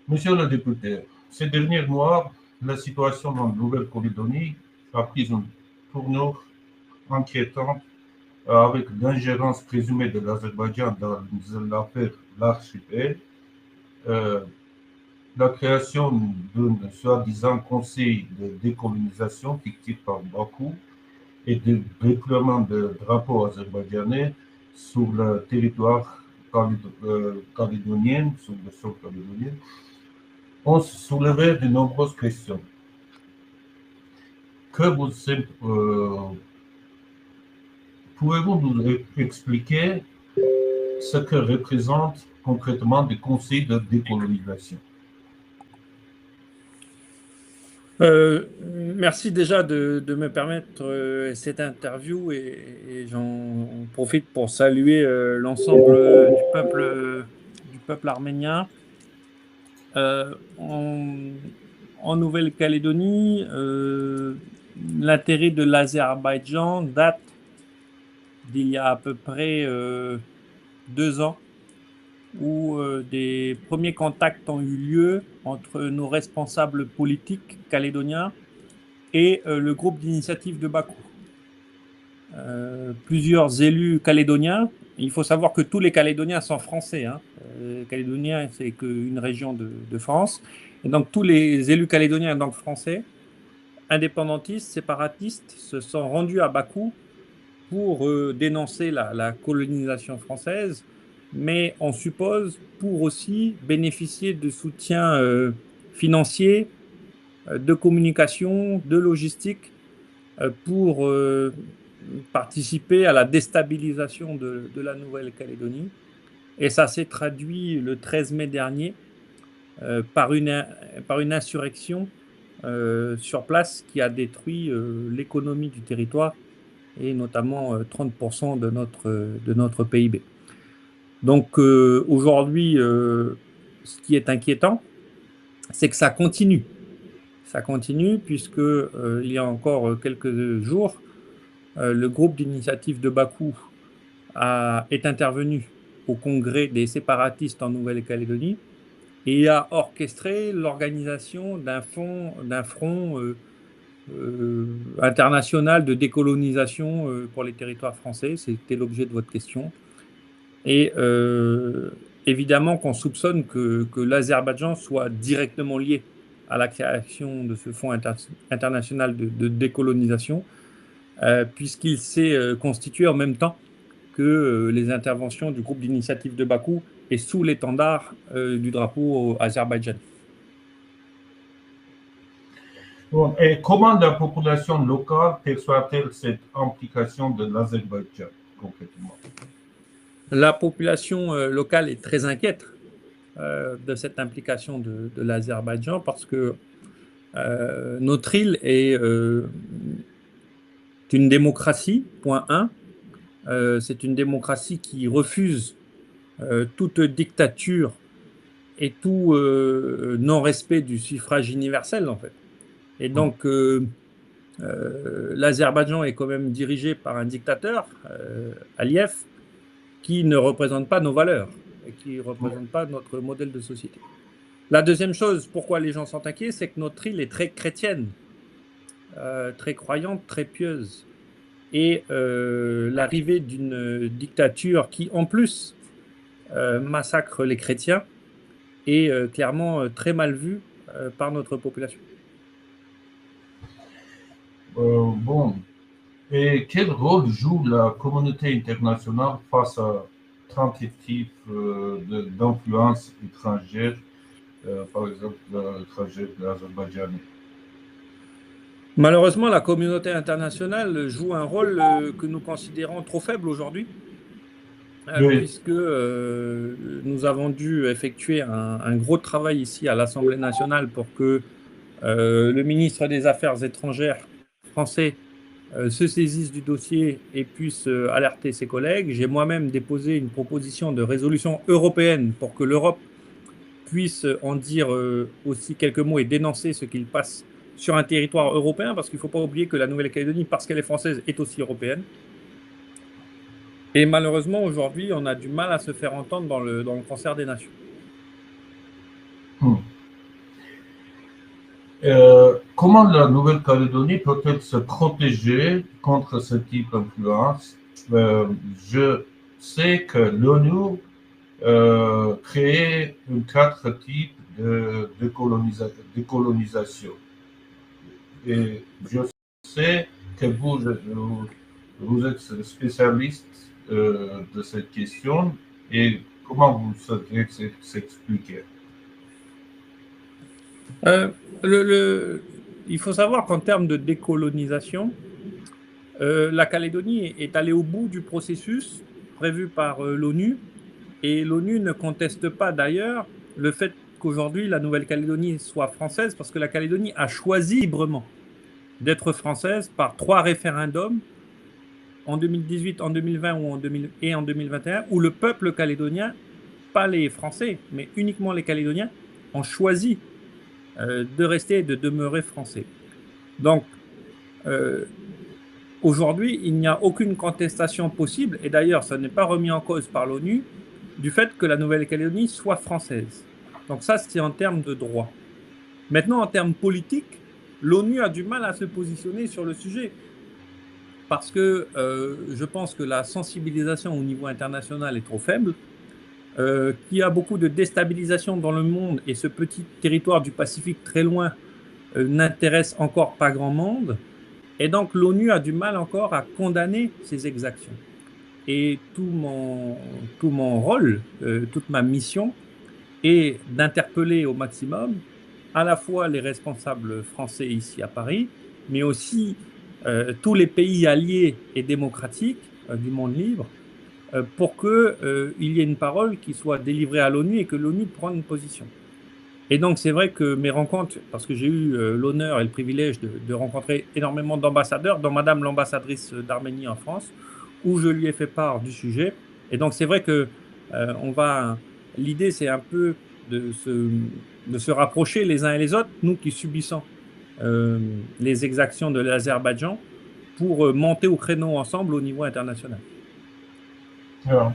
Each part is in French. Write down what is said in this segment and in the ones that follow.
Monsieur le député, ces derniers mois, la situation en Nouvelle-Calédonie a pris une tournure inquiétante avec l'ingérence présumée de l'Azerbaïdjan dans l'affaire l'archipel, euh, la création d'un soi-disant conseil de décolonisation fictif par Bakou et le déploiement de drapeaux azerbaïdjanais sur le territoire calédonien, sur le sol calédonien, ont soulevé de nombreuses questions. Que vous pouvez-vous nous expliquer ce que représente concrètement le Conseil de décolonisation? Merci déjà de me permettre cette interview et j'en profite pour saluer l'ensemble du peuple arménien. Euh, en, en Nouvelle-Calédonie, l'intérêt de l'Azerbaïdjan date d'il y a à peu près 2 ans où des premiers contacts ont eu lieu entre nos responsables politiques calédoniens et le groupe d'initiative de Bakou. Plusieurs élus calédoniens, il faut savoir que tous les Calédoniens sont français, hein. Calédonien, c'est qu'une région de France. Et donc tous les élus calédoniens, donc français, indépendantistes, séparatistes, se sont rendus à Bakou pour dénoncer la colonisation française, mais on suppose pour aussi bénéficier de soutien financier, de communication, de logistique, pour participer à la déstabilisation de la Nouvelle-Calédonie. Et ça s'est traduit le 13 mai dernier par une insurrection sur place qui a détruit l'économie du territoire et notamment 30% de notre PIB. Donc aujourd'hui, ce qui est inquiétant, c'est que ça continue. Ça continue puisque il y a encore quelques jours, le groupe d'initiative de Bakou est intervenu au congrès des séparatistes en Nouvelle-Calédonie et a orchestré l'organisation d'un front international de décolonisation pour les territoires français. C'était l'objet de votre question. Et évidemment qu'on soupçonne que l'Azerbaïdjan soit directement lié à la création de ce fonds international de décolonisation, puisqu'il s'est constitué en même temps que les interventions du groupe d'initiative de Bakou et sous l'étendard du drapeau azerbaïdjanais. Bon, et comment la population locale perçoit-elle cette implication de l'Azerbaïdjan concrètement? La population locale est très inquiète de cette implication de l'Azerbaïdjan parce que notre île est une démocratie, point 1. C'est une démocratie qui refuse toute dictature et tout non-respect du suffrage universel, en fait. Et donc, l'Azerbaïdjan est quand même dirigé par un dictateur, Aliyev, qui ne représente pas nos valeurs et qui ne représente pas notre modèle de société. La deuxième chose, pourquoi les gens sont inquiets, c'est que notre île est très chrétienne, très croyante, très pieuse. Et l'arrivée d'une dictature qui, en plus, massacre les chrétiens est clairement très mal vue par notre population. Bon, et quel rôle joue la communauté internationale face à tentatives d'influence étrangère, par exemple étrangère de l'Azerbaïdjan? Malheureusement, la communauté internationale joue un rôle que nous considérons trop faible aujourd'hui, Oui, puisque nous avons dû effectuer un gros travail ici à l'Assemblée nationale pour que le ministre des Affaires étrangères français se saisisse du dossier et puisse alerter ses collègues. J'ai moi-même déposé une proposition de résolution européenne pour que l'Europe puisse en dire aussi quelques mots et dénoncer ce qu'il passe sur un territoire européen, parce qu'il ne faut pas oublier que la Nouvelle-Calédonie, parce qu'elle est française, est aussi européenne. Et malheureusement, aujourd'hui, on a du mal à se faire entendre dans le concert des nations. comment la Nouvelle-Calédonie peut-elle se protéger contre ce type d'influence? Je sais que l'ONU crée quatre types de colonisation. Et je sais que vous êtes spécialiste de cette question et comment vous souhaitez s'expliquer? Il faut savoir qu'en termes de décolonisation, la Calédonie est allée au bout du processus prévu par l'ONU, et l'ONU ne conteste pas d'ailleurs le fait qu'aujourd'hui la Nouvelle-Calédonie soit française, parce que la Calédonie a choisi librement d'être française par 3 référendums en 2018, en 2020 et en 2021, où le peuple calédonien, pas les Français, mais uniquement les Calédoniens, ont choisi de rester et de demeurer français. Donc, aujourd'hui, il n'y a aucune contestation possible, et d'ailleurs, ça n'est pas remis en cause par l'ONU, du fait que la Nouvelle-Calédonie soit française. Donc ça, c'est en termes de droit. Maintenant, en termes politiques, l'ONU a du mal à se positionner sur le sujet, parce que je pense que la sensibilisation au niveau international est trop faible, qu'il y a beaucoup de déstabilisation dans le monde, et ce petit territoire du Pacifique très loin n'intéresse encore pas grand monde, et donc l'ONU a du mal encore à condamner ces exactions. Et tout mon rôle, toute ma mission est d'interpeller au maximum à la fois les responsables français ici à Paris, mais aussi tous les pays alliés et démocratiques du monde libre, pour qu'il y ait une parole qui soit délivrée à l'ONU et que l'ONU prenne une position. Et donc, c'est vrai que mes rencontres, parce que j'ai eu l'honneur et le privilège de rencontrer énormément d'ambassadeurs, dont Madame l'ambassadrice d'Arménie en France, où je lui ai fait part du sujet. Et donc, c'est vrai que l'idée, c'est un peu de se rapprocher les uns et les autres, nous qui subissons les exactions de l'Azerbaïdjan, pour monter au créneau ensemble au niveau international. Ja.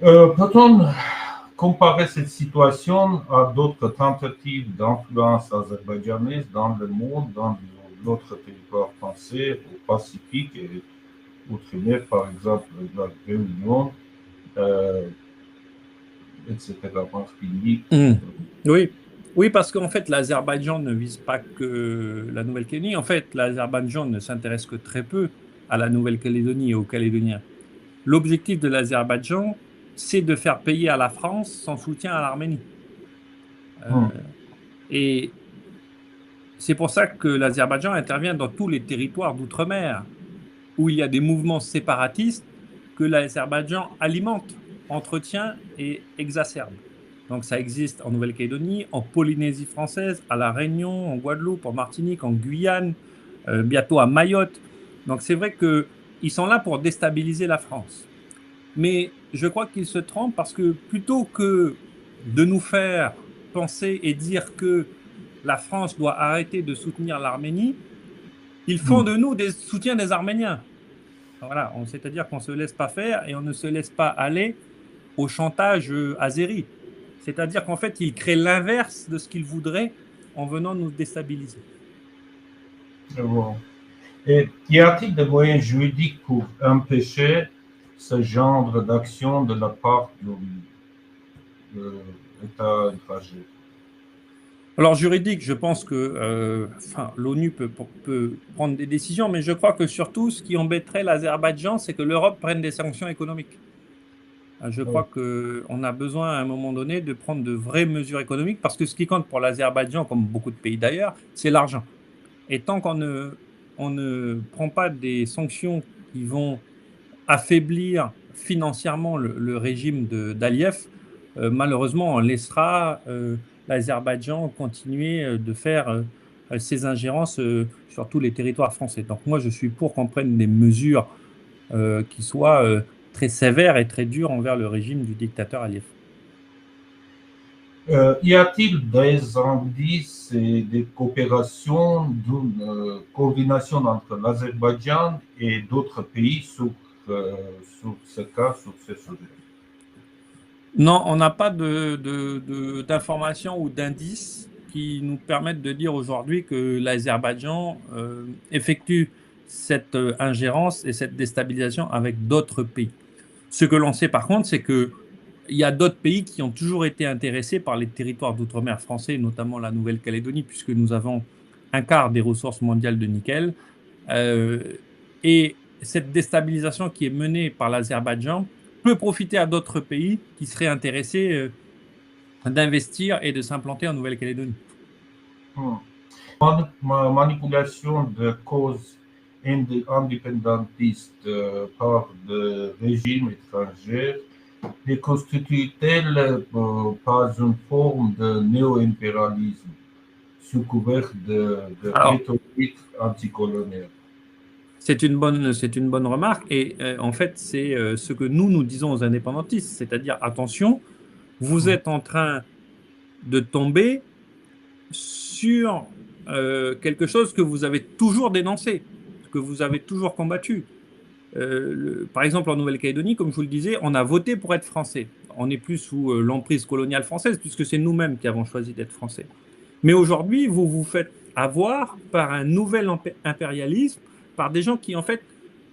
Peut-on comparer cette situation à d'autres tentatives d'influence azerbaïdjanaise dans le monde, dans d'autres territoires français, au Pacifique et outre-mer, par exemple la Réunion, etc. Oui. Oui, parce qu'en fait, l'Azerbaïdjan ne vise pas que la Nouvelle-Calédonie. En fait, l'Azerbaïdjan ne s'intéresse que très peu à la Nouvelle-Calédonie et aux Calédoniens. L'objectif de l'Azerbaïdjan, c'est de faire payer à la France son soutien à l'Arménie. Et c'est pour ça que l'Azerbaïdjan intervient dans tous les territoires d'outre-mer où il y a des mouvements séparatistes que l'Azerbaïdjan alimente, entretient et exacerbe. Donc ça existe en Nouvelle-Calédonie, en Polynésie française, à La Réunion, en Guadeloupe, en Martinique, en Guyane, bientôt à Mayotte. Donc c'est vrai qu'ils sont là pour déstabiliser la France. Mais je crois qu'ils se trompent, parce que plutôt que de nous faire penser et dire que la France doit arrêter de soutenir l'Arménie, ils font de nous des soutiens des Arméniens. Voilà, c'est-à-dire qu'on ne se laisse pas faire et on ne se laisse pas aller au chantage azéri. C'est-à-dire qu'en fait, ils créent l'inverse de ce qu'ils voudraient en venant nous déstabiliser. Bon. Et y a-t-il des moyens juridiques pour empêcher ce genre d'action de la part de l'État étranger? Alors juridique, je pense que l'ONU peut prendre des décisions, mais je crois que surtout, ce qui embêterait l'Azerbaïdjan, c'est que l'Europe prenne des sanctions économiques. Je crois qu'on a besoin à un moment donné de prendre de vraies mesures économiques, parce que ce qui compte pour l'Azerbaïdjan, comme beaucoup de pays d'ailleurs, c'est l'argent. Et tant qu'on ne prend pas des sanctions qui vont affaiblir financièrement le régime d'Aliyev, malheureusement, on laissera l'Azerbaïdjan continuer de faire ses ingérences sur tous les territoires français. Donc moi, je suis pour qu'on prenne des mesures qui soient très sévères et très dures envers le régime du dictateur Aliyev. Y a-t-il des indices et des coopérations, d'une coordination entre l'Azerbaïdjan et d'autres pays sur ce cas, sur ce sujet? Non, on n'a pas d'informations ou d'indices qui nous permettent de dire aujourd'hui que l'Azerbaïdjan effectue cette ingérence et cette déstabilisation avec d'autres pays. Ce que l'on sait par contre, c'est qu'il y a d'autres pays qui ont toujours été intéressés par les territoires d'outre-mer français, notamment la Nouvelle-Calédonie, puisque nous avons un quart des ressources mondiales de nickel. Et cette déstabilisation qui est menée par l'Azerbaïdjan peut profiter à d'autres pays qui seraient intéressés d'investir et de s'implanter en Nouvelle-Calédonie. Manipulation de causes indépendantistes par des régimes étrangers ne constitue-t-elle pas une forme de néo-impérialisme sous couvert de rhétorique anticoloniale? C'est une bonne remarque et en fait c'est ce que nous disons aux indépendantistes, c'est-à-dire attention, vous êtes en train de tomber sur quelque chose que vous avez toujours dénoncé, que vous avez toujours combattu. Par exemple, en Nouvelle-Calédonie, comme je vous le disais, on a voté pour être français. On n'est plus sous l'emprise coloniale française, puisque c'est nous-mêmes qui avons choisi d'être français. Mais aujourd'hui, vous vous faites avoir par un nouvel impérialisme, par des gens qui, en fait,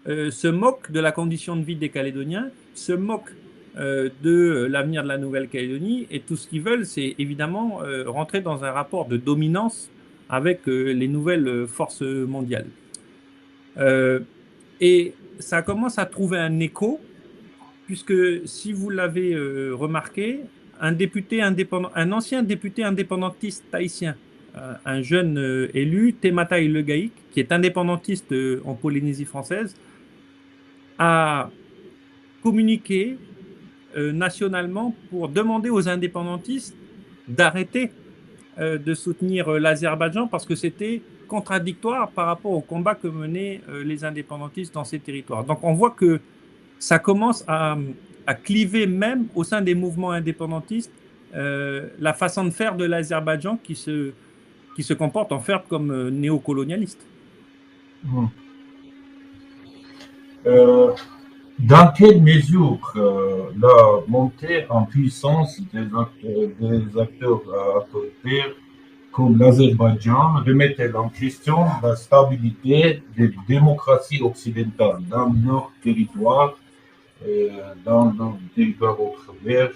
se moquent de la condition de vie des Calédoniens, se moquent de l'avenir de la Nouvelle-Calédonie, et tout ce qu'ils veulent, c'est évidemment rentrer dans un rapport de dominance avec les nouvelles forces mondiales. Et ça commence à trouver un écho, puisque si vous l'avez remarqué, un ancien député indépendantiste tahitien, un jeune élu, Tematai Legaïk, qui est indépendantiste en Polynésie française, a communiqué nationalement pour demander aux indépendantistes d'arrêter de soutenir l'Azerbaïdjan parce que c'était contradictoire par rapport au combat que menaient les indépendantistes dans ces territoires. Donc on voit que ça commence à cliver même au sein des mouvements indépendantistes la façon de faire de l'Azerbaïdjan qui se comporte en fait comme néocolonialiste. Dans quelle mesure la montée en puissance des acteurs autoritaires comme l'Azerbaïdjan remet-elle en question la stabilité des démocraties occidentales dans leur territoire, dans leur territoire outre-mer,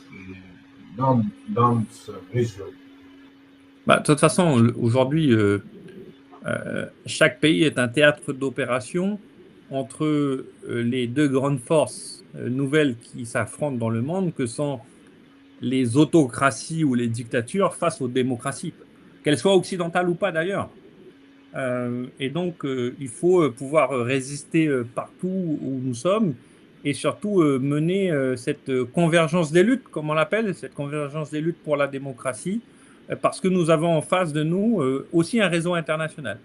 dans cette région? De toute façon, aujourd'hui, chaque pays est un théâtre d'opération entre les deux grandes forces nouvelles qui s'affrontent dans le monde, que sont les autocraties ou les dictatures face aux démocraties, qu'elles soient occidentales ou pas d'ailleurs. Et donc, il faut pouvoir résister partout où nous sommes et surtout mener cette convergence des luttes, comme on l'appelle, cette convergence des luttes pour la démocratie, parce que nous avons en face de nous aussi un réseau international.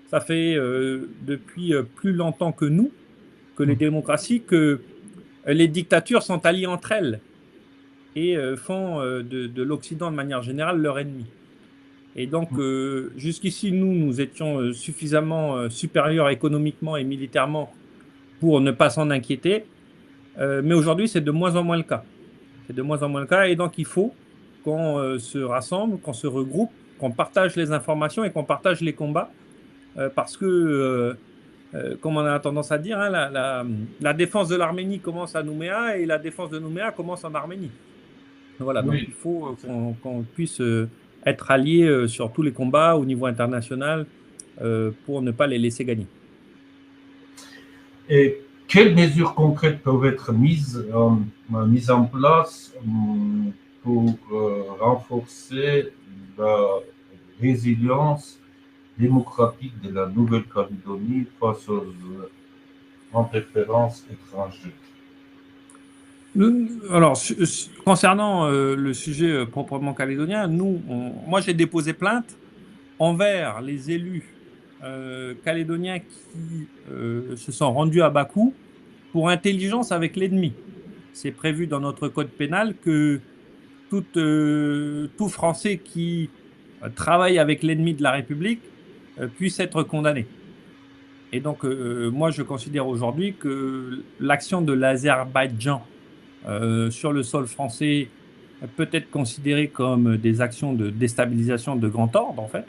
Ça fait depuis plus longtemps que nous, que les démocraties, que les dictatures sont alliées entre elles et font de l'Occident de manière générale leur ennemi. Et donc, jusqu'ici, nous étions suffisamment supérieurs économiquement et militairement pour ne pas s'en inquiéter. Mais aujourd'hui, c'est de moins en moins le cas. C'est de moins en moins le cas. Et donc, il faut qu'on se rassemble, qu'on se regroupe, qu'on partage les informations et qu'on partage les combats. Parce que, comme on a tendance à dire, hein, la défense de l'Arménie commence à Nouméa et la défense de Nouméa commence en Arménie. Voilà, donc il faut qu'on puisse être alliés sur tous les combats au niveau international pour ne pas les laisser gagner. Et quelles mesures concrètes peuvent être mises en place pour renforcer la résilience démocratique de la Nouvelle-Calédonie face aux interférences étrangères? Alors, concernant le sujet proprement calédonien, moi j'ai déposé plainte envers les élus calédoniens qui se sont rendus à Bakou pour intelligence avec l'ennemi. C'est prévu dans notre code pénal que tout Français qui travaille avec l'ennemi de la République puisse être condamné. Et donc, moi, je considère aujourd'hui que l'action de l'Azerbaïdjan sur le sol français peut être considérée comme des actions de déstabilisation de grand ordre, en fait,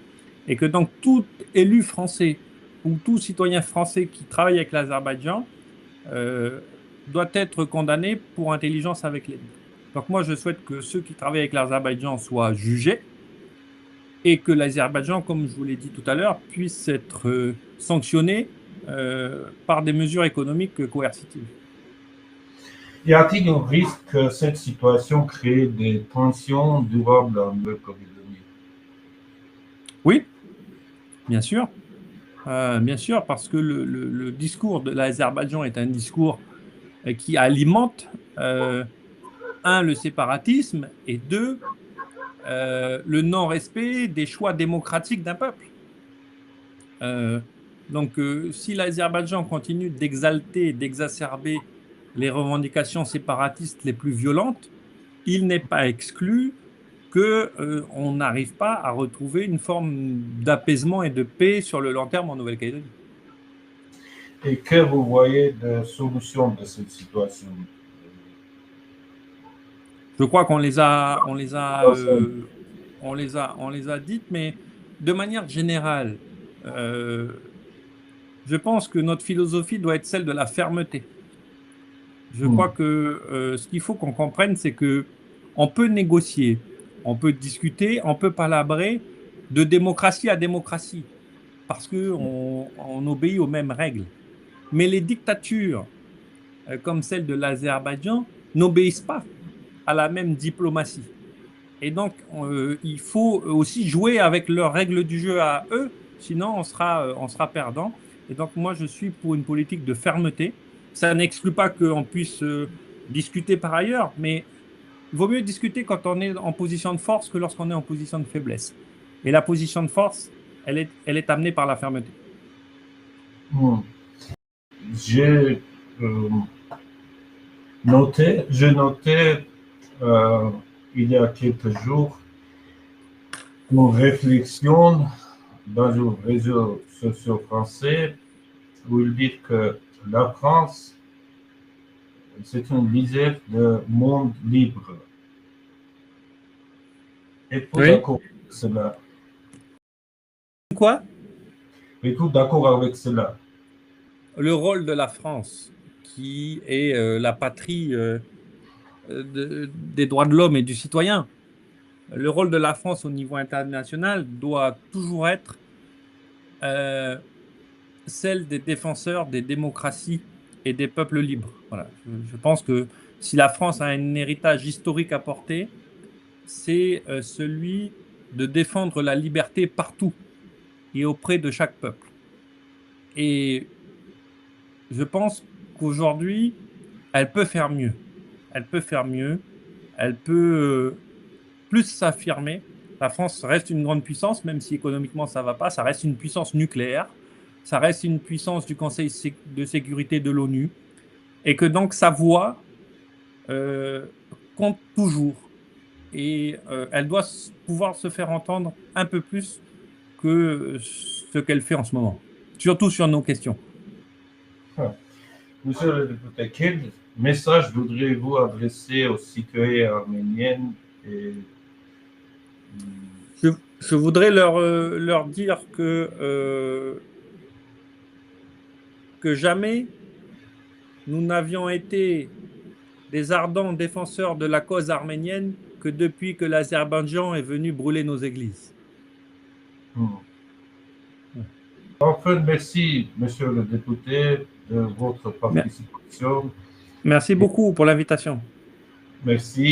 et que donc tout élu français ou tout citoyen français qui travaille avec l'Azerbaïdjan doit être condamné pour intelligence avec l'ennemi. Donc moi, je souhaite que ceux qui travaillent avec l'Azerbaïdjan soient jugés et que l'Azerbaïdjan, comme je vous l'ai dit tout à l'heure, puisse être sanctionné par des mesures économiques coercitives. Y a-t-il un risque que cette situation crée des tensions durables en Nouvelle-Calédonie? Oui, bien sûr. Bien sûr, parce que le discours de l'Azerbaïdjan est un discours qui alimente, un, le séparatisme, et deux, le non-respect des choix démocratiques d'un peuple. Donc, si l'Azerbaïdjan continue d'exalter, d'exacerber les revendications séparatistes les plus violentes, il n'est pas exclu qu'on n'arrive pas à retrouver une forme d'apaisement et de paix sur le long terme en Nouvelle-Calédonie. Et que vous voyez de solutions de cette situation? Je crois qu'on les a, on les a dites, mais de manière générale, je pense que notre philosophie doit être celle de la fermeté. Je crois que ce qu'il faut qu'on comprenne, c'est que on peut négocier, on peut discuter, on peut palabrer de démocratie à démocratie, parce qu'on obéit aux mêmes règles. Mais les dictatures, comme celle de l'Azerbaïdjan, n'obéissent pas à la même diplomatie. Et donc, il faut aussi jouer avec leurs règles du jeu à eux, sinon on sera perdant. Et donc, moi, je suis pour une politique de fermeté. Ça n'exclut pas qu'on puisse discuter par ailleurs, mais il vaut mieux discuter quand on est en position de force que lorsqu'on est en position de faiblesse. Et la position de force, elle est amenée par la fermeté. J'ai noté il y a quelques jours une réflexion dans un réseau social français où il dit que la France, c'est une visée de monde libre. Êtes-vous Oui. d'accord avec cela? Quoi? Êtes-vous d'accord avec cela? Le rôle de la France, qui est la patrie des droits de l'homme et du citoyen, le rôle de la France au niveau international doit toujours être celle des défenseurs des démocraties et des peuples libres. Voilà. Je pense que si la France a un héritage historique à porter, c'est celui de défendre la liberté partout et auprès de chaque peuple. Et je pense qu'aujourd'hui, elle peut faire mieux. Elle peut faire mieux. Elle peut plus s'affirmer. La France reste une grande puissance, même si économiquement ça ne va pas. Ça reste une puissance nucléaire. Ça reste une puissance du Conseil de sécurité de l'ONU. Et que donc sa voix compte toujours. Et elle doit pouvoir se faire entendre un peu plus que ce qu'elle fait en ce moment. Surtout sur nos questions. Monsieur le député, quel message voudriez-vous adresser aux citoyens arméniens et Je voudrais leur dire que jamais nous n'avions été des ardents défenseurs de la cause arménienne que depuis que l'Azerbaïdjan est venu brûler nos églises. Enfin, merci, monsieur le député, de votre participation. Merci beaucoup pour l'invitation. Merci.